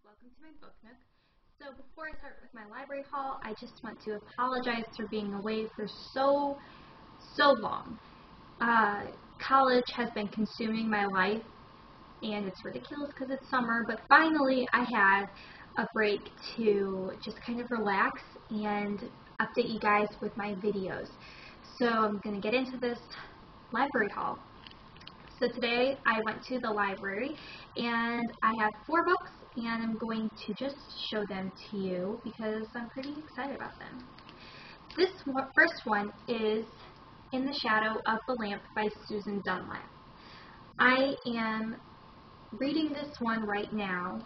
welcome to my book nook. So before I start with my library haul, I just want to apologize for being away for so long. College has been consuming my life, and it's ridiculous because it's summer, but finally I had a break to just kind of relax and update you guys with my videos. So I'm going to get into this library haul. So today I went to the library and I have 4 books and I'm going to just show them to you because I'm pretty excited about them. This first one is In the Shadow of the Lamp by Susanne Dunlap. I am reading this one right now.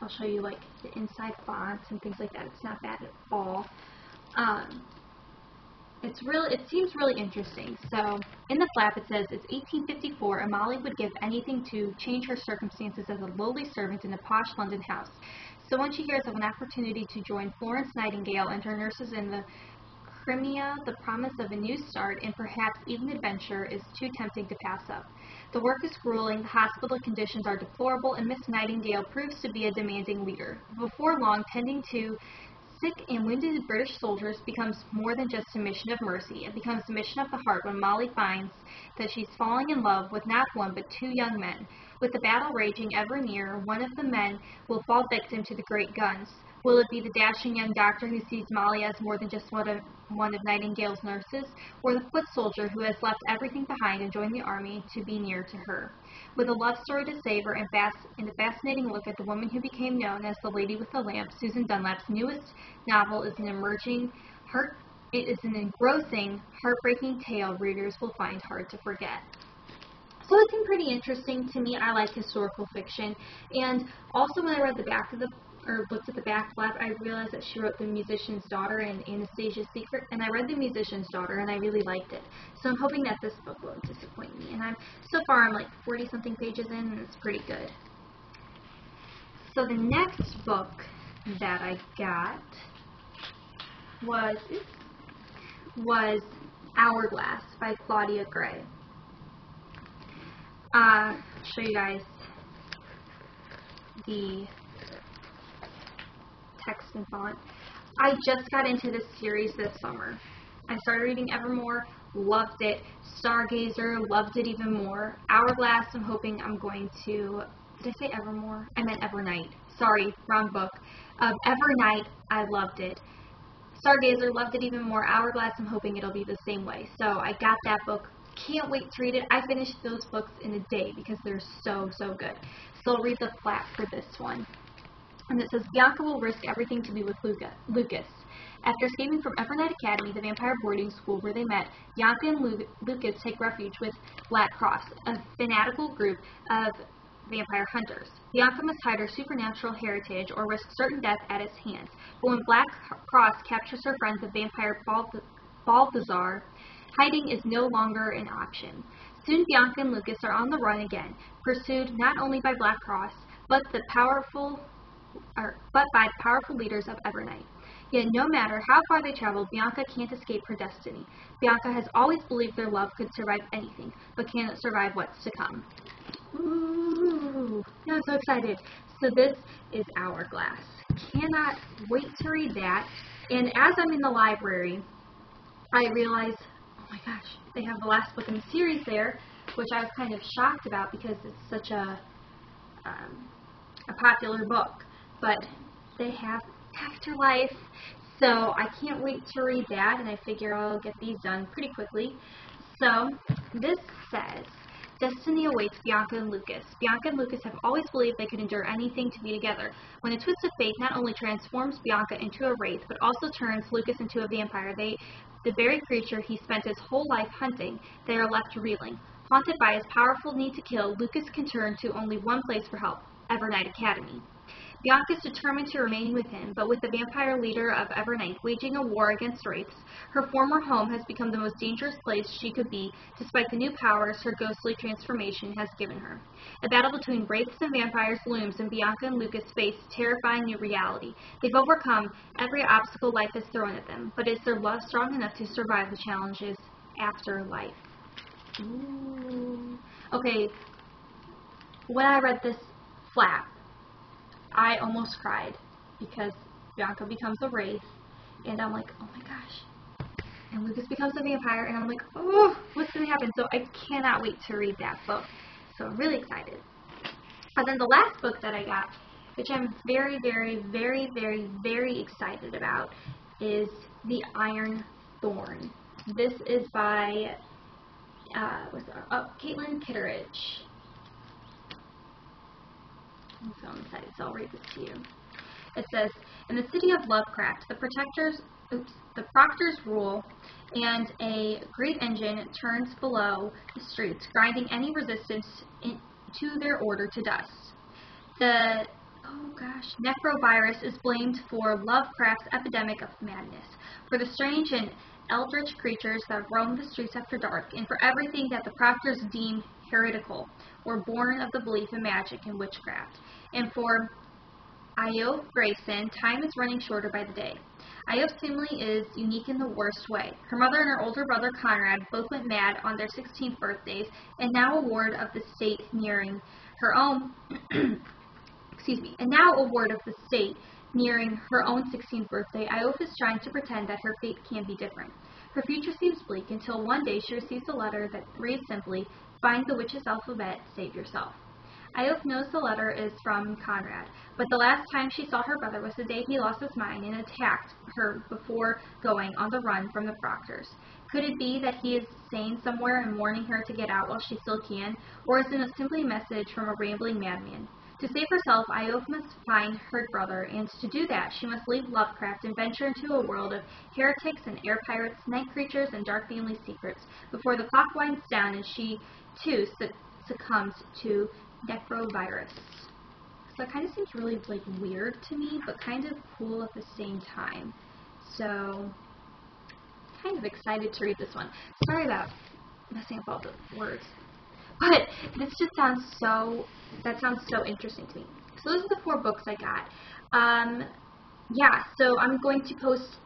I'll show you like the inside fonts and things like that. It's not bad at all. It seems really interesting. So in the flap it says, it's 1854 and Molly would give anything to change her circumstances as a lowly servant in a posh London house. So when she hears of an opportunity to join Florence Nightingale and her nurses in the Crimea, the promise of a new start and perhaps even adventure is too tempting to pass up. The work is grueling, the hospital conditions are deplorable, and Miss Nightingale proves to be a demanding leader. Before long, tending to sick and wounded British soldiers becomes more than just a mission of mercy. It becomes a mission of the heart when Molly finds that she's falling in love with not one but 2 young men. With the battle raging ever near, one of the men will fall victim to the great guns. Will it be the dashing young doctor who sees Molly as more than just one of Nightingale's nurses, or the foot soldier who has left everything behind and joined the army to be near to her? With a love story to savor and a fascinating look at the woman who became known as the Lady with the Lamp, Susanne Dunlap's newest novel is an engrossing, heartbreaking tale readers will find hard to forget. So it seemed pretty interesting to me. I like historical fiction, and also when I read looked at the back flap, I realized that she wrote The Musician's Daughter and Anastasia's Secret, and I read The Musician's Daughter and I really liked it. So I'm hoping that this book won't disappoint me. And so far I'm like 40-something pages in, and it's pretty good. So the next book that I got was Hourglass by Claudia Gray. I'll show you guys the text and font. I just got into this series this summer. I started reading Evermore, loved it. Stargazer, loved it even more. Hourglass, I'm hoping I'm going to, did I say Evermore? I meant Evernight. Sorry, wrong book. Evernight, I loved it. Stargazer, loved it even more. Hourglass, I'm hoping it'll be the same way. So I got that book. Can't wait to read it. I finished those books in a day because they're so good. So I'll read the flap for this one. And it says, Bianca will risk everything to be with Lucas. After escaping from Evernight Academy, the vampire boarding school where they met, Bianca and Lucas take refuge with Black Cross, a fanatical group of vampire hunters. Bianca must hide her supernatural heritage or risk certain death at its hands. But when Black Cross captures her friend, the vampire Balthazar, hiding is no longer an option. Soon Bianca and Lucas are on the run again, pursued not only by Black Cross, but by powerful leaders of Evernight. Yet no matter how far they travel, Bianca can't escape her destiny. Bianca has always believed their love could survive anything, but cannot survive what's to come. Ooh, I'm so excited. So this is Hourglass. Cannot wait to read that. And as I'm in the library, I realized, oh my gosh, they have the last book in the series there, which I was kind of shocked about because it's such a popular book. But they have Afterlife, so I can't wait to read that, and I figure I'll get these done pretty quickly. So this says, Destiny awaits Bianca and Lucas. Bianca and Lucas have always believed they could endure anything to be together. When a twist of fate not only transforms Bianca into a wraith, but also turns Lucas into a vampire, the very creature he spent his whole life hunting, they are left reeling. Haunted by his powerful need to kill, Lucas can turn to only one place for help, Evernight Academy. Bianca is determined to remain with him, but with the vampire leader of Evernight waging a war against wraiths, her former home has become the most dangerous place she could be, despite the new powers her ghostly transformation has given her. A battle between wraiths and vampires looms, and Bianca and Lucas face terrifying new reality. They've overcome every obstacle life has thrown at them, but is their love strong enough to survive the challenges after life? Ooh. Okay, when I read this flap, I almost cried because Bianca becomes a wraith, and I'm like, oh my gosh. And Lucas becomes a vampire, and I'm like, oh, what's going to happen? So I cannot wait to read that book. So I'm really excited. And then the last book that I got, which I'm very, very, very, very, very excited about, is The Iron Thorn. This is by Kittredge. I'm so excited, so I'll read this to you. It says, in the city of Lovecraft, the proctors rule, and a great engine turns below the streets, grinding any resistance to their order to dust. The necrovirus is blamed for Lovecraft's epidemic of madness, for the strange and eldritch creatures that roam the streets after dark, and for everything that the proctors deem heretical, or born of the belief in magic and witchcraft. And for Io Grayson, time is running shorter by the day. Io's family is unique in the worst way. Her mother and her older brother Conrad both went mad on their 16th birthdays, and now a ward of the state nearing her own nearing her own 16th birthday, Io is trying to pretend that her fate can be different. Her future seems bleak until one day she receives a letter that reads simply, "Find the witch's alphabet, save yourself." Io knows the letter is from Conrad, but the last time she saw her brother was the day he lost his mind and attacked her before going on the run from the proctors. Could it be that he is sane somewhere and warning her to get out while she still can, or is it simply a message from a rambling madman? To save herself, Io must find her brother, and to do that, she must leave Lovecraft and venture into a world of heretics and air pirates, night creatures, and dark family secrets, before the clock winds down and she, too, succumbs to necrovirus. So it kind of seems really weird to me, but kind of cool at the same time. So, kind of excited to read this one. Sorry about messing up all the words. But this just sounds so interesting to me. So those are the 4 books I got. Yeah, so I'm going to post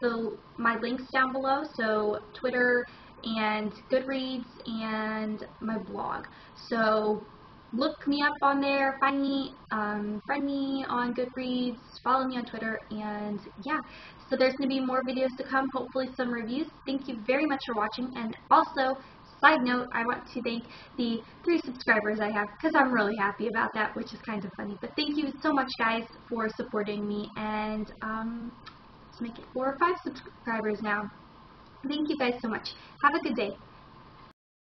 my links down below, so Twitter and Goodreads and my blog. So look me up on there, find me, friend me on Goodreads, follow me on Twitter, and yeah. So there's going to be more videos to come, hopefully some reviews. Thank you very much for watching, and also, side note, I want to thank the 3 subscribers I have, because I'm really happy about that, which is kind of funny. But thank you so much, guys, for supporting me, and let's make it 4 or 5 subscribers now. Thank you guys so much. Have a good day.